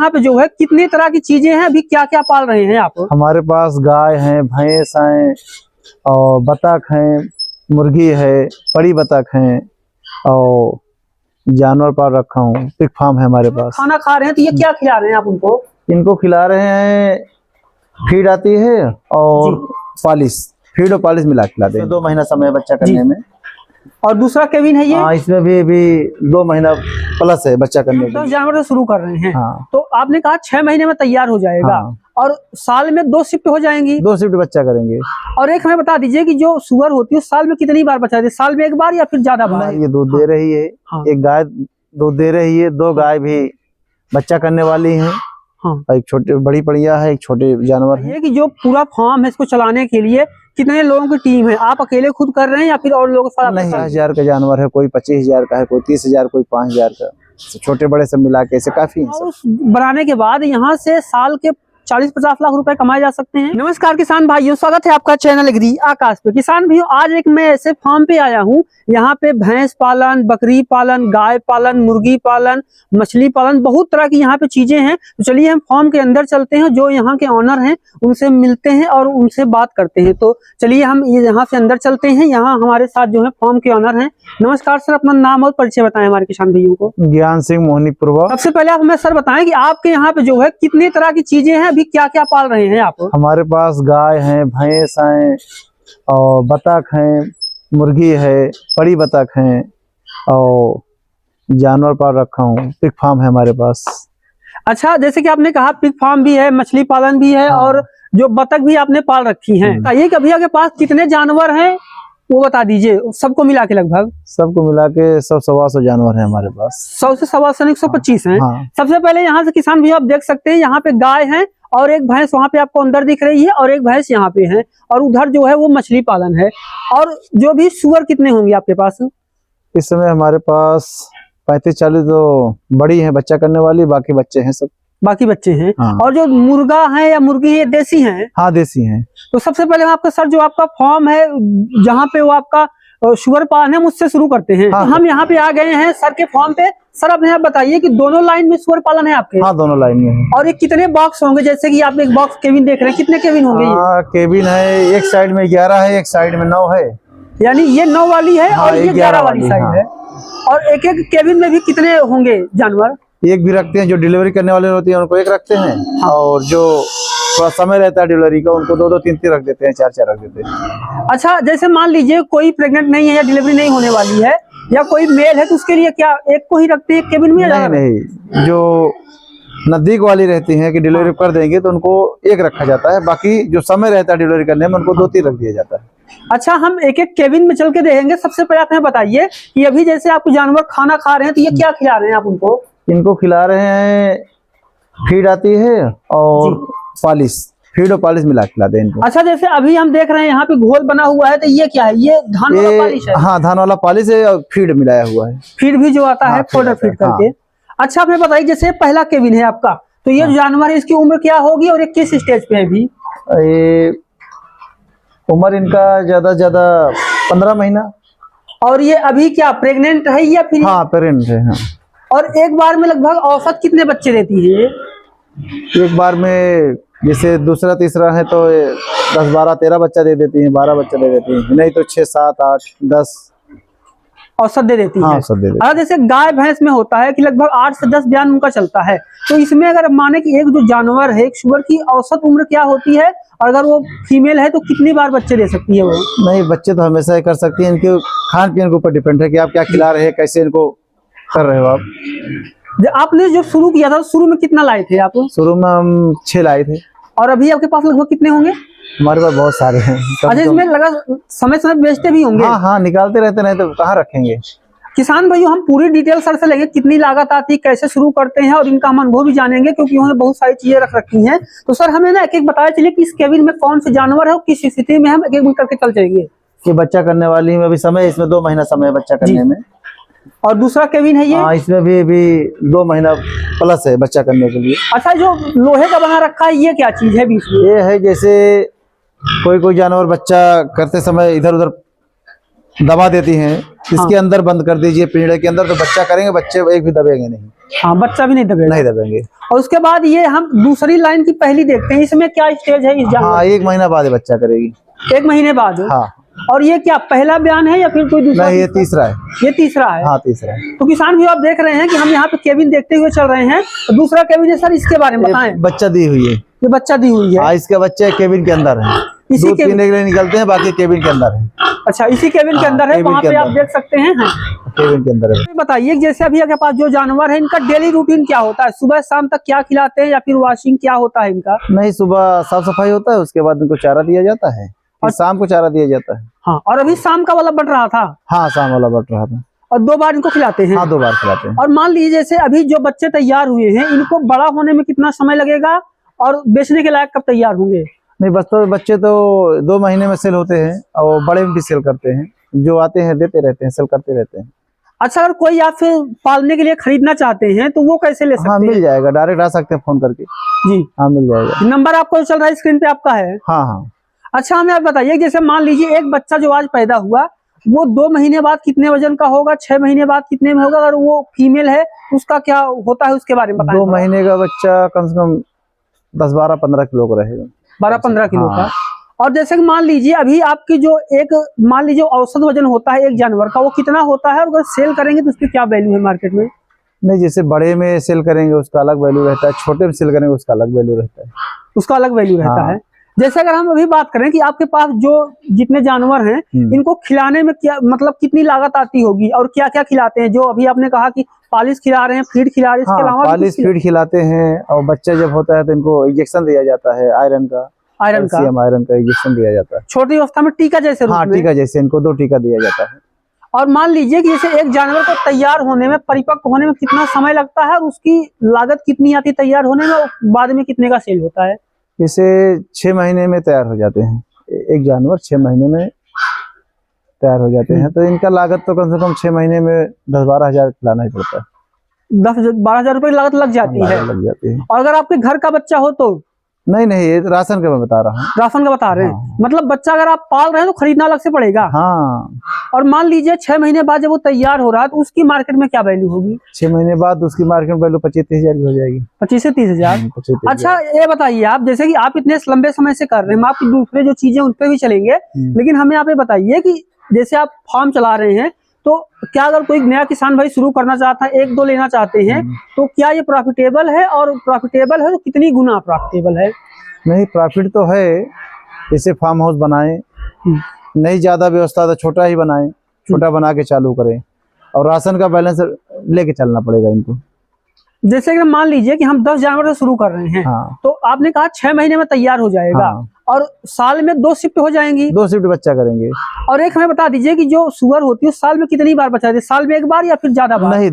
यहाँ पे जो है कितनी तरह की चीजें हैं, अभी क्या क्या पाल रहे हैं आप? हमारे पास गाय है, भैंस हैं और बतख हैं, मुर्गी है, बड़ी बतख हैं और जानवर पाल रखा हूँ। पिग फार्म है हमारे पास। खाना खा रहे हैं तो ये क्या खिला रहे हैं आप उनको? इनको खिला रहे हैं, फीड आती है और पॉलिश, फीड और पॉलिश मिला खिलाते हैं। 2 महीना समय है बच्चा करने में। और दूसरा केबिन है ये? हाँ, इसमें भी 2 महीना प्लस है बच्चा करने के लिए। जानवर से शुरू कर रहे हैं। हाँ। तो आपने कहा 6 महीने में तैयार हो जाएगा। हाँ। और साल में 2 शिफ्ट हो जाएंगी? 2 शिफ्ट बच्चा करेंगे। और एक हमें बता दीजिए कि जो सुअर होती है साल में कितनी बार बच्चा देती है? साल में एक बार या फिर ज्यादा बार? ये दूध दे रही है। हाँ। एक गाय दूध दे रही है, 2 गाय भी बच्चा करने वाली हैं। हाँ। एक छोटी बड़ी पड़िया है, एक छोटे जानवर है। ये कि जो पूरा फार्म है इसको चलाने के लिए कितने लोगों की टीम है? आप अकेले खुद कर रहे हैं या फिर और लोगों के साथ? नहीं, 10,000 का जानवर है, कोई 25,000 का है, कोई 30,000, कोई 5,000 का। छोटे बड़े सब मिला के ऐसे काफी है। और बनाने के बाद यहाँ से साल के 40-50 लाख रुपए कमाए जा सकते हैं। नमस्कार किसान भाइयों, स्वागत है आपका चैनल एग्री आकाश पे। किसान भाइयों, आज एक मैं ऐसे फार्म पे आया हूँ, यहाँ पे भैंस पालन, बकरी पालन, गाय पालन, मुर्गी पालन, मछली पालन, बहुत तरह की यहाँ पे चीजें हैं। तो चलिए हम फार्म के अंदर चलते हैं, जो यहाँ के ऑनर हैं उनसे मिलते हैं और उनसे बात करते हैं। तो चलिए हम यहाँ से अंदर चलते हैं। यहाँ हमारे साथ जो है फार्म के ऑनर हैं। नमस्कार सर, अपना नाम और परिचय बताएं हमारे किसान भाइयों को। ज्ञान सिंह मोहनीपुरवा। सबसे पहले आप हमें सर बताएं कि आपके यहाँ पे जो है कितनी तरह की चीजें हैं, अभी क्या क्या पाल रहे हैं आप? हमारे पास गाय है, भैंस हैं और बतख हैं, मुर्गी है, बड़ी बतख हैं और जानवर पाल रखा हूँ। पिग फार्म है हमारे पास। अच्छा, जैसे कि आपने कहा पिग फार्म भी है, मछली पालन भी है। हाँ। और जो बतख भी आपने पाल रखी हैं। ये कि अभी आपके पास कितने जानवर हैं वो बता दीजिए, सबको मिला के लगभग? सबको मिला के 100-125 जानवर है हमारे पास। 100 से 125 हैं। हाँ। सबसे पहले यहाँ से किसान भी आप देख सकते हैं, यहाँ पे गाय है और एक भैंस वहाँ पे आपको अंदर दिख रही है और एक भैंस यहाँ पे है और उधर जो है वो मछली पालन है। और जो भी सुअर कितने होंगे आपके पास? इस समय हमारे पास 35-40 तो बड़ी है बच्चा करने वाली, बाकी बच्चे हैं सब। बाकी बच्चे हैं। हाँ। और जो मुर्गा है या मुर्गी है, देसी हैं? हाँ, देसी हैं। तो सबसे पहले आपका सर जो आपका फार्म है जहाँ पे वो आपका सुअर पालन है, मुझसे शुरू करते हैं। हाँ। तो हम यहाँ पे आ गए हैं सर के फार्म पे। सर अपने आप बताइए कि दोनों लाइन में सुअर पालन है आपके? हाँ, दोनों लाइन में है। और ये कितने बॉक्स होंगे? जैसे कि आप एक बॉक्स केबिन देख रहे हैं, कितने केबिन होंगे? केबिन है, एक साइड में 11 है, एक साइड में 9 है। यानी ये 9 वाली है। हाँ, और ये 11 वाली साइड हाँ। है। और एक एक केबिन में भी कितने होंगे जानवर? एक भी रखते हैं, जो डिलीवरी करने वाले होते हैं उनको एक रखते हैं। हाँ। और जो थोड़ा समय रहता है डिलीवरी का उनको 2-2, 3-3 रख देते हैं, 4-4 रख देते हैं। अच्छा, जैसे मान लीजिए कोई प्रेग्नेंट नहीं है या डिलीवरी नहीं होने वाली है या कोई मेल है, तो उसके लिए क्या एक को ही रखते हैं केबिन में? नहीं, जो नजदीक वाली रहती हैं कि डिलीवरी कर देंगे तो उनको एक रखा जाता है, बाकी जो समय रहता है डिलीवरी करने में उनको 2-3 रख दिया जाता है। अच्छा, हम एक एक केबिन में चल के देखेंगे। सबसे पहले आप हमें बताइए कि अभी जैसे आपको जानवर खाना खा रहे हैं तो ये क्या खिला रहे हैं आप उनको? इनको खिला रहे हैं, फीड आती है और पॉलिश, फीड और पॉलिश मिला खिलाते हैं इनको। अच्छा, जैसे अभी हम देख रहे हैं यहाँ पे घोल बना हुआ है, तो ये क्या है? ये धान वाला पॉलिश है? हाँ, धान वाला पॉलिश है और फीड मिलाया हुआ है। फीड भी जो आता है, पाउडर फीड करके। हाँ। अच्छा, आप हमें बताइए जैसे पहला केबिन है आपका, तो ये जानवर है, इसकी उम्र क्या होगी और ये किस स्टेज पे है अभी? ये उम्र इनका ज्यादा से ज्यादा 15 महीना। और ये अभी क्या प्रेग्नेंट है या फिर? हाँ, प्रेग्नेंट है। हाँ। और एक बार में लगभग औसत कितने बच्चे देती है? एक बार में जैसे दूसरा तीसरा है तो 10-12-13 बच्चा दे देती है, 12 बच्चा दे देती है, नहीं तो 6-7-8-10 औसत दे देती हाँ, है। औसत दे देती है। अगर जैसे गाय भैंस में होता है कि लगभग 8 से 10 बयान उनका चलता है, तो इसमें अगर माने कि एक जो जानवर है, एक सुअर की औसत उम्र क्या होती है और अगर वो फीमेल है तो कितनी बार बच्चे दे सकती है वो? नहीं, बच्चे तो हमेशा ही कर सकती है। इनके खान पीन के ऊपर डिपेंड है कि आप क्या खिला रहे हैं, कैसे इनको कर रहे हो आप। आपने जब शुरू किया था, शुरू में कितना लाए थे आप? शुरू में हम 6 लाए थे। और अभी आपके पास लगभग कितने होंगे? हमारे पास बहुत सारे हैं। अच्छा, इसमें लगा समय समय बेचते भी होंगे? हाँ, निकालते रहते, नहीं तो कहाँ रखेंगे। किसान भाइयों, हम पूरी डिटेल सर से लेंगे, कितनी लागत आती है, कैसे शुरू करते हैं और इनका हम अनुभव भी जानेंगे, क्योंकि उन्होंने बहुत सारी चीजें रख रखी हैं। तो सर हमें ना एक एक बताया चलिए कि इस केबिन में कौन से जानवर है और किस स्थिति में, हम एक एक करके चल जाएंगे। ये बच्चा करने वाली में अभी समय, इसमें 2 महीना समय है बच्चा करने में। और दूसरा केबिन है ये? हाँ, इसमें भी 2 महीना प्लस है बच्चा करने के लिए। अच्छा, जो लोहे का बना रखा है ये क्या चीज है बीच में? ये है जैसे कोई जानवर बच्चा करते समय इधर उधर दबा देती हैं, इसके अंदर बंद कर दीजिए पिंजड़े के अंदर, तो बच्चा करेंगे, बच्चे एक भी दबेंगे नहीं। हाँ, बच्चा भी नहीं दबेगा। नहीं दबेंगे। और उसके बाद ये हम दूसरी लाइन की पहली देखते हैं, इसमें क्या स्टेज है इस जानवर? हाँ, 1 महीना बाद ये बच्चा करेगी। 1 महीने बाद? हाँ। और ये क्या पहला बयान है या फिर कोई दूसरा? नहीं, ये तीसरा है। ये तीसरा है? हाँ, तीसरा है। तो किसान भी आप देख रहे हैं कि हम यहाँ पे केबिन देखते हुए चल रहे हैं, तो दूसरा केबिन है सर, इसके बारे में बताएं। बच्चा दी हुई है, ये बच्चा दी हुई है। हाँ, इसका बच्चा केबिन के अंदर है, इसी दूध केबिन- पीने के लिए निकलते हैं, बाकी केबिन के अंदर है। अच्छा, इसी केबिन के हाँ, अंदर है, केबिन वहाँ के पे आप अंदर। देख सकते हैं। हाँ। केबिन के अंदर है। बताइए जैसे अभी आपके पास जो जानवर है, इनका डेली रूटीन क्या होता है? सुबह शाम तक क्या खिलाते हैं या फिर वॉशिंग क्या होता है इनका? नहीं, सुबह साफ सफाई होता है, उसके बाद इनको चारा दिया जाता है, और शाम को चारा दिया जाता है। हाँ, और अभी शाम का वाला बन रहा था? हाँ, शाम वाला बट रहा था। और 2 बार इनको खिलाते हैं? हाँ, 2 बार खिलाते हैं। और मान लीजिए जैसे अभी जो बच्चे तैयार हुए हैं, इनको बड़ा होने में कितना समय लगेगा और बेचने के लायक कब तैयार होंगे? नहीं, बच्चे तो 2 महीने में सेल होते हैं, और बड़े में भी सेल करते हैं, जो आते हैं देते रहते हैं, सेल करते रहते हैं। अच्छा, अगर कोई आपसे पालने के लिए खरीदना चाहते हैं तो वो कैसे ले सकते हाँ, हैं? मिल जाएगा, डायरेक्ट आ सकते हैं फोन करके। जी हाँ, मिल जाएगा। नंबर आपको जो चल रहा है स्क्रीन पे आपका है? हाँ हाँ। अच्छा, हमें आप बताइए जैसे मान लीजिए एक बच्चा जो आज पैदा हुआ, वो 2 महीने बाद कितने वजन का होगा, 6 महीने बाद कितने में होगा? अगर वो फीमेल है उसका क्या होता है, उसके बारे में बताएं। 2 महीने का बच्चा कम से कम 10, 12, 15 किलो का रहेगा। 12-15 किलो हाँ। का। और जैसे कि मान लीजिए अभी आपकी जो एक मान लीजिए औसत वजन होता है एक जानवर का, वो कितना होता है? और अगर सेल करेंगे तो उसकी क्या वैल्यू है मार्केट में? नहीं, जैसे बड़े में सेल करेंगे उसका अलग वैल्यू रहता है, छोटे में सेल करेंगे उसका अलग वैल्यू रहता है। उसका अलग वैल्यू रहता हाँ। है। जैसे अगर हम अभी बात करें कि आपके पास जो जितने जानवर हैं, इनको खिलाने में क्या मतलब कितनी लागत आती होगी और क्या क्या खिलाते हैं? जो अभी आपने कहा कि पालिश खिला रहे हैं, फीड खिला रहे हैं, इसके अलावा भी पालिश कुछ फीड खिलाते हैं, और बच्चा जब होता है तो इनको इंजेक्शन दिया जाता है आयरन का, आयरन का? आयरन का इंजेक्शन दिया जाता है। छोटी अवस्था में टीका जैसे रूप हाँ, में? टीका जैसे इनको 2 टीका दिया जाता है। और मान लीजिए कि जैसे एक जानवर को तैयार होने में, परिपक्व होने में कितना समय लगता है और उसकी लागत कितनी आती है तैयार होने में, और बाद में कितने का सेल होता है? जैसे 6 महीने में तैयार हो जाते हैं, एक जानवर 6 महीने में तैयार हो जाते हैं, तो इनका लागत तो कम से कम 6 महीने में 10-12 हजार खिलाना ही पड़ता है। 10-12 हजार रुपए लागत लग जाती है। लग जाती है। और अगर आपके घर का बच्चा हो तो? नहीं, ये राशन का मैं बता रहा हूँ। राशन का बता रहे हैं। हाँ। मतलब बच्चा अगर आप पाल रहे हैं तो खरीदना अलग से पड़ेगा। हाँ। और मान लीजिए 6 महीने बाद जब वो तैयार हो रहा है तो उसकी मार्केट में क्या वैल्यू होगी? 6 महीने बाद उसकी मार्केट वैल्यू 25-30 हजार की हो जाएगी। 25 से 30 हजार। 25-30 अच्छा, ये बताइए आप जैसे कि आप इतने लंबे समय से कर रहे हैं, हम आपकी दूसरे जो चीजें उन पर भी चलेंगे, लेकिन हमें आप ये बताइए कि जैसे आप फार्म चला रहे हैं, तो क्या अगर कोई नया किसान भाई शुरू करना चाहता है, 1-2 लेना चाहते हैं, तो क्या ये प्रॉफिटेबल है? और प्रॉफिटेबल है तो कितनी गुना प्रॉफिटेबल है? नहीं, प्रॉफिट तो है। जैसे फार्म हाउस बनाएं, नहीं ज्यादा व्यवस्था तो छोटा ही बनाएं, छोटा बना के चालू करें, और राशन का बैलेंस लेके चलना पड़ेगा इनको। जैसे कि मान लीजिए कि हम 10 जानवर से शुरू कर रहे हैं, हाँ। तो आपने कहा 6 महीने में तैयार हो जाएगा। हाँ। और साल में 2 शिफ्ट हो जाएंगी। 2 शिफ्ट बच्चा करेंगे। और एक हमें बता दीजिए कि जो सुअर होती है साल में कितनी बार बच्चा देती है? साल में 1 बार या फिर ज्यादा बार? नहीं,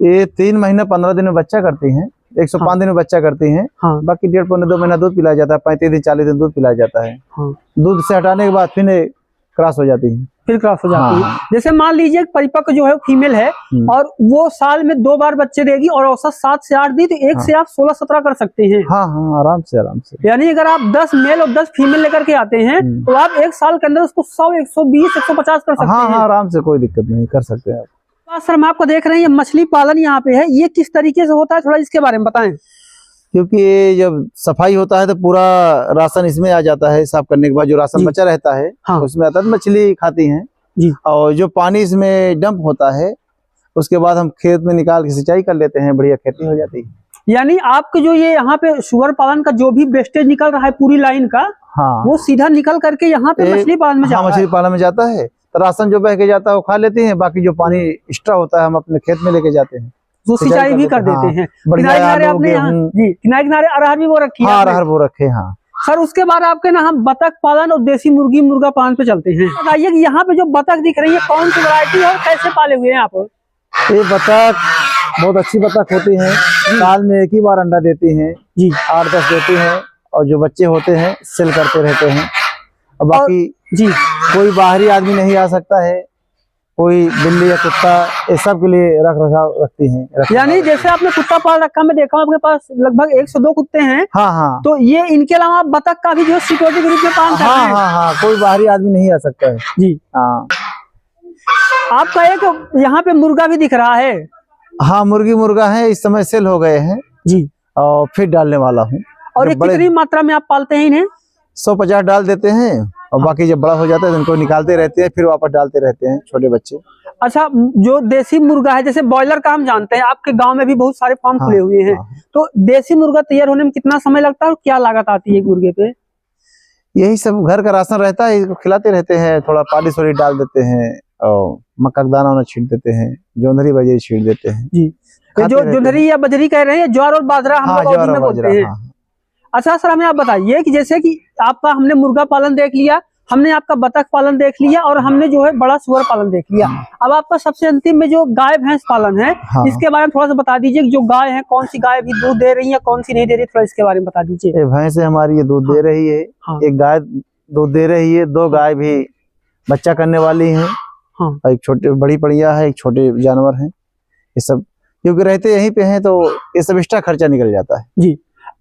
ये 3 महीने 15 दिन में बच्चा करती हैं, 105 दिन में बच्चा करती हैं। हाँ। बाकी 1.5-2 महीना दूध पिलाया जाता है, 35 दिन 40 दिन दूध पिलाया जाता है। हाँ। दूध से हटाने के बाद फिर क्रॉस हो जाती है। फिर क्रॉस हो जाती है। हाँ। जैसे मान लीजिए परिपक्व जो है फीमेल है और वो साल में 2 बार बच्चे देगी और औसत 7 से 8 दी, तो एक से आप 16-17 कर सकते हैं। हाँ हाँ, आराम से। यानी अगर आप 10 मेल और 10 फीमेल लेकर के आते हैं तो आप 1 साल के अंदर उसको 100, 120, 150 कर सकते हाँ हैं। हाँ, आराम से, कोई दिक्कत नहीं, कर सकते हैं आप। सर, हम आपको देख रहे हैं ये मछली पालन यहाँ पे है, ये किस तरीके से होता है, थोड़ा इसके बारे में बताएं। क्योंकि ये जब सफाई होता है तो पूरा राशन इसमें आ जाता है, साफ करने के बाद जो राशन बचा रहता है हाँ। उसमें आता है, मछली खाती हैं जी। और जो पानी इसमें डंप होता है उसके बाद हम खेत में निकाल के सिंचाई कर लेते हैं, बढ़िया खेती हो जाती है। यानी आपके जो ये यहाँ पे सुअर पालन का जो भी वेस्टेज निकल रहा है पूरी लाइन का, हाँ, वो सीधा निकल करके यहाँ पे मछली पालन में जा हाँ, रहा है। मछली पालन में जाता है, तो राशन जो बह के जाता है वो खा लेते हैं, बाकी जो पानी एक्स्ट्रा होता है हम अपने खेत में लेके जाते हैं, वो सिंचाई भी कर देते हैं। किनारे किनारे आपने यहाँ जी किनारे किनारे अरहर भी वो रखी है। हाँ, अरहर वो रखे। हाँ सर, उसके बाद आपके ना हम बतख पालन और देसी मुर्गी मुर्गा पालन पे चलते हैं। बताइए कि यहाँ पे जो बतख दिख रही है कौन सी वैरायटी और कैसे पाले हुए हैं आप? ये बतख बहुत अच्छी बतख होती हैं, साल में 1 ही बार अंडा देती हैं जी, 8-10 देती हैं, और जो बच्चे होते हैं सेल करते रहते हैं। और बाकी जी कोई बाहरी आदमी नहीं आ सकता है, कोई बिल्ली या कुत्ता ये सब के लिए रख रखाव रखती हैं। यानी जैसे आपने कुत्ता पाल रखा, मैं देखा हूं आपके पास लगभग 1 से 2 कुत्ते हैं। हाँ हाँ, तो ये इनके अलावा आप बतख का भी जो सिक्योरिटी के रूप में पालन कर रहे हाँ हैं? हाँ हाँ, कोई बाहरी आदमी नहीं आ सकता है जी हाँ। आपका एक यहाँ पे मुर्गा भी दिख रहा है। हाँ, मुर्गी मुर्गा है, इस समय सेल हो गए हैं जी। और फिर डालने वाला हूँ। और ये कितनी मात्रा में आप पालते हैं इन्हें? 150 डाल देते हैं और बाकी जब बड़ा हो जाता है तो इनको निकालते रहते हैं, फिर वापस डालते रहते हैं छोटे बच्चे। अच्छा, जो देसी मुर्गा है, जैसे ब्रॉयलर का हम जानते हैं, आपके गांव में भी बहुत सारे फार्म खुले हुए हैं। तो देसी मुर्गा तैयार होने में कितना समय लगता है और क्या लागत आती है एक मुर्गे पे? यही सब घर का राशन रहता है, इसको खिलाते रहते हैं, थोड़ा पानी सोली डाल देते हैं और मक्का का दाना छींट देते हैं, जोंधरी बजरी छींट देते हैं जी। तो जो जोंधरी या बजरी कह रहे हैं, ज्वार और बाजरा हम लोग उर्दू में बोलते हैं। अच्छा सर, हमें आप बताइए कि जैसे कि आपका हमने मुर्गा पालन देख लिया, हमने आपका बतख पालन देख लिया और हमने जो है बड़ा सुअर पालन देख लिया। अब आपका सबसे अंतिम में जो गाय भैंस पालन है, इसके बारे में थोड़ा सा बता दीजिए कि जो गाय है, कौन सी गाय भी दूध दे रही है, कौन सी नहीं दे रही, थोड़ा इसके बारे में बता दीजिए। भैंस हमारी ये दूध दे रही है, एक गाय दूध दे रही है, 2 गाय भी बच्चा करने वाली है, और एक छोटी बड़ी पड़िया है, एक छोटे जानवर है। ये सब क्योंकि रहते यहीं पे हैं तो ये सब एक्स्ट्रा खर्चा निकल जाता है। जी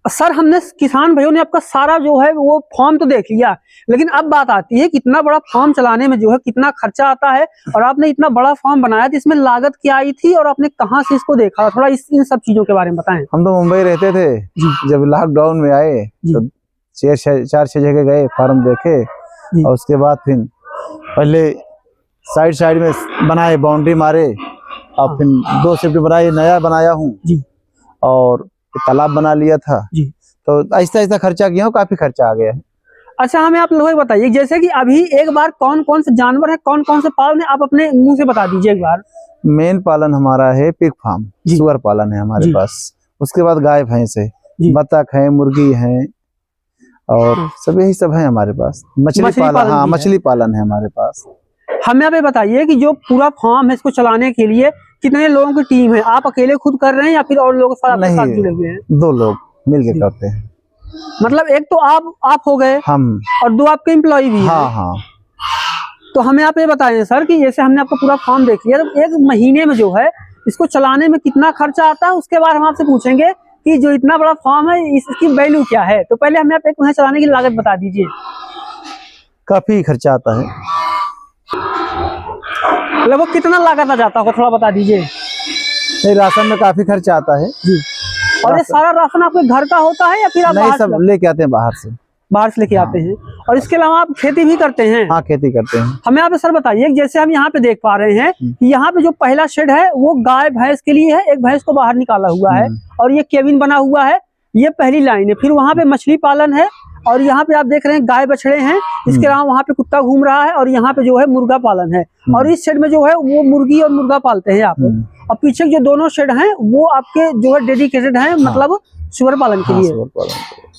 सर, हमने किसान भाइयों ने आपका सारा जो है वो फॉर्म तो देख लिया, लेकिन अब बात आती है कि इतना बड़ा फॉर्म चलाने में जो है कितना खर्चा आता है, और आपने इतना बड़ा फॉर्म बनाया तो इसमें लागत क्या आई थी और आपने कहाँ से इसको देखा, थोड़ा इन सब चीजों के बारे में बताएं। हम तो मुंबई रहते थे, जब लॉकडाउन में आए तो 4-6 जगह गए, फार्म देखे और उसके बाद फिर पहले साइड में बनाए, बाउंड्री मारे और फिर 2 शिफ्ट बनाए, नया बनाया हूँ और तालाब बना लिया था जी। तो ऐसा खर्चा किया, काफी खर्चा आ गया है। अच्छा, हमें आप लोग बताइए जैसे कि अभी एक बार कौन कौन से जानवर है, कौन कौन से पालन है, आप अपने मुंह से बता दीजिए एक बार। मेन पालन हमारा है पिग फार्म, सुअर पालन है हमारे पास, उसके बाद गाय भैंस है, बतख है, मुर्गी है और सब यही सब है हमारे पास। मछली पालन, हाँ मछली पालन है हमारे पास। हमें आप बताइए कि जो पूरा फार्म है इसको चलाने के लिए कितने लोगों की टीम है, आप अकेले खुद कर रहे हैं या फिर और लोग साथ जुड़े हुए हैं? 2 लोग मिलके करते हैं। मतलब एक तो आप हो गए, हम, और 2 आपके एम्प्लॉय भी हैं। हाँ। तो हमें आप ये बताएं सर कि जैसे हमने आपका पूरा फार्म देख लिया, तो एक महीने में जो है इसको चलाने में कितना खर्चा आता है, उसके बाद हम आपसे पूछेंगे कि जो इतना बड़ा फार्म है इसकी वैल्यू क्या है। तो पहले हमें आप एक महीने चलाने की लागत बता दीजिए। काफी खर्चा आता है, लगभग कितना लागत आ जाता है, थोड़ा बता दीजिए। नहीं, राशन में काफी खर्चा आता है जी। और ये सारा राशन आपके घर का होता है या फिर आप नहीं, सब लेके आते हैं बाहर से लेके आते हैं। और इसके अलावा आप खेती भी करते हैं? हाँ, खेती करते हैं। हमें आप सर बताइए, जैसे हम यहाँ पे देख पा रहे हैं कि यहाँ पे जो पहला शेड है वो गाय भैंस के लिए है, एक भैंस को बाहर निकाला हुआ है और ये केबिन बना हुआ है, ये पहली लाइन है। फिर वहाँ पे मछली पालन है और यहाँ पे आप देख रहे हैं गाय बछड़े हैं, इसके अलावा वहाँ पे कुत्ता घूम रहा है और यहाँ पे जो है मुर्गा पालन है। और इस शेड में जो है वो मुर्गी और मुर्गा पालते हैं आप। और पीछे जो दोनों शेड हैं वो आपके जो है डेडिकेटेड हैं, मतलब सुअर पालन के लिए।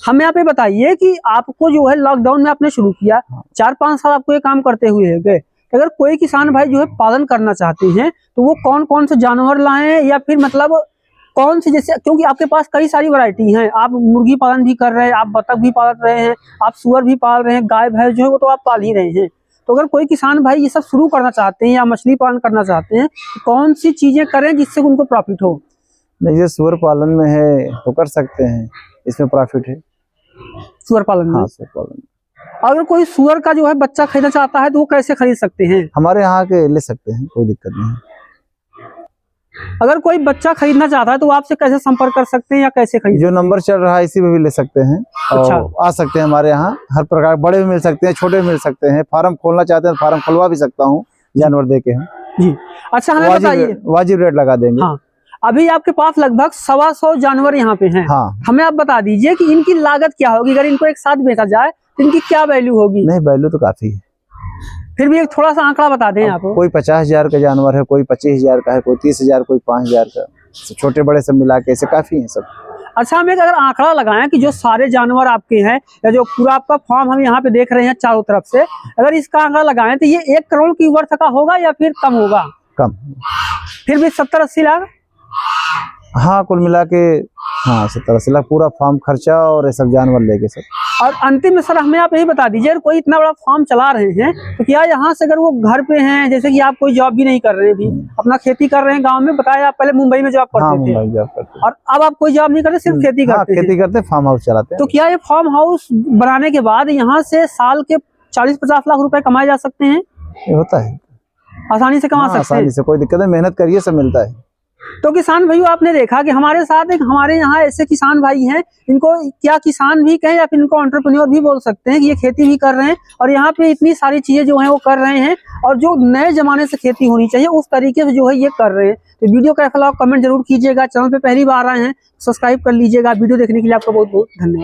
हमें आप ये बताइए कि आपको जो है लॉकडाउन में आपने शुरू किया, 4-5 साल आपको ये काम करते हुए है गए। अगर कोई किसान भाई जो है पालन करना चाहते हैं तो वो कौन कौन से जानवर लाएं, या फिर मतलब कौन सी, जैसे क्योंकि आपके पास कई सारी वैरायटी हैं, आप मुर्गी पालन भी कर रहे हैं, आप बतख भी पाल रहे हैं, आप सुअर भी पाल रहे हैं, गाय भैंस जो है वो तो आप पाल ही रहे हैं। तो अगर कोई किसान भाई ये सब शुरू करना चाहते हैं या मछली पालन करना चाहते हैं तो कौन सी चीजें करें जिससे उनको प्रॉफिट हो? नहीं, ये सुअर पालन में है तो कर सकते हैं, इसमें प्रॉफिट है सुअर पालन में। हाँ, सुअर पालन। अगर कोई सुअर का जो है बच्चा खरीदना चाहता है तो वो कैसे खरीद सकते हैं? हमारे यहाँ के ले सकते हैं, कोई दिक्कत नहीं। अगर कोई बच्चा खरीदना चाहता है तो आपसे कैसे संपर्क कर सकते हैं या कैसे खरीद? जो नंबर चल रहा है इसी में भी ले सकते हैं। अच्छा। और आ सकते हैं हमारे यहाँ, हर प्रकार, बड़े भी मिल सकते हैं, छोटे भी मिल सकते हैं। फार्म खोलना चाहते हैं फार्म खुलवा भी सकता हूँ, जानवर दे के हम जी। अच्छा, हमें बताइए, वाजिब रेट लगा देंगे। हाँ, अभी आपके पास लगभग 125 जानवर यहाँ पे हैं। हाँ। हमें आप बता दीजिए कि इनकी लागत क्या होगी, अगर इनको एक साथ बेचा जाए तो इनकी क्या वैल्यू होगी? नहीं, वैल्यू तो काफी है, फिर भी एक थोड़ा सा आंकड़ा बता दें आप। कोई 50,000 का जानवर है, कोई 25,000 का है, कोई 30,000, कोई 5,000 का, छोटे बड़े सब मिला के ऐसे काफी है सब। अच्छा, हम एक अगर आंकड़ा लगाएं कि जो सारे जानवर आपके हैं या जो पूरा आपका फार्म हम यहाँ पे देख रहे हैं चारों तरफ से, अगर इसका आंकड़ा लगाएं तो ये 1 करोड़ की वर्थ का होगा या फिर कम होगा? कम। फिर भी 70-80 लाख? हाँ, कुल मिला के हाँ 70-80 लाख, पूरा फार्म खर्चा और ये सब जानवर लेके सब। और अंतिम में सर हमें आप यही बता दीजिए, अगर कोई इतना बड़ा फार्म चला रहे हैं तो क्या यहाँ से अगर वो घर पे हैं, जैसे कि आप कोई जॉब भी नहीं कर रहे हैं, भी अपना खेती कर रहे हैं गांव में, बताया आप पहले मुंबई में जॉब करते थे और अब आप कोई जॉब नहीं करते, सिर्फ खेती करते हैं? खेती करते, फार्म हाउस चलाते हैं। तो क्या ये फार्म हाउस बनाने के बाद यहाँ से साल के 40-50 लाख रुपए कमाए जा सकते हैं? ये होता है। आसानी से कमा सकते हैं। आसानी से, कोई दिक्कत नहीं, मेहनत करिए सब मिलता है। तो किसान भाइयों, आपने देखा कि हमारे साथ एक हमारे यहाँ ऐसे किसान भाई हैं, इनको क्या किसान भी कहें या फिर इनको एंटरप्रेन्योर भी बोल सकते हैं, कि ये खेती भी कर रहे हैं और यहाँ पे इतनी सारी चीजें जो हैं वो कर रहे हैं, और जो नए जमाने से खेती होनी चाहिए उस तरीके से जो है ये कर रहे हैं। तो वीडियो कैसा लगा कमेंट जरूर कीजिएगा। चैनल पे पहली बार आए हैं सब्सक्राइब कर लीजिएगा। वीडियो देखने के लिए आपका बहुत बहुत धन्यवाद।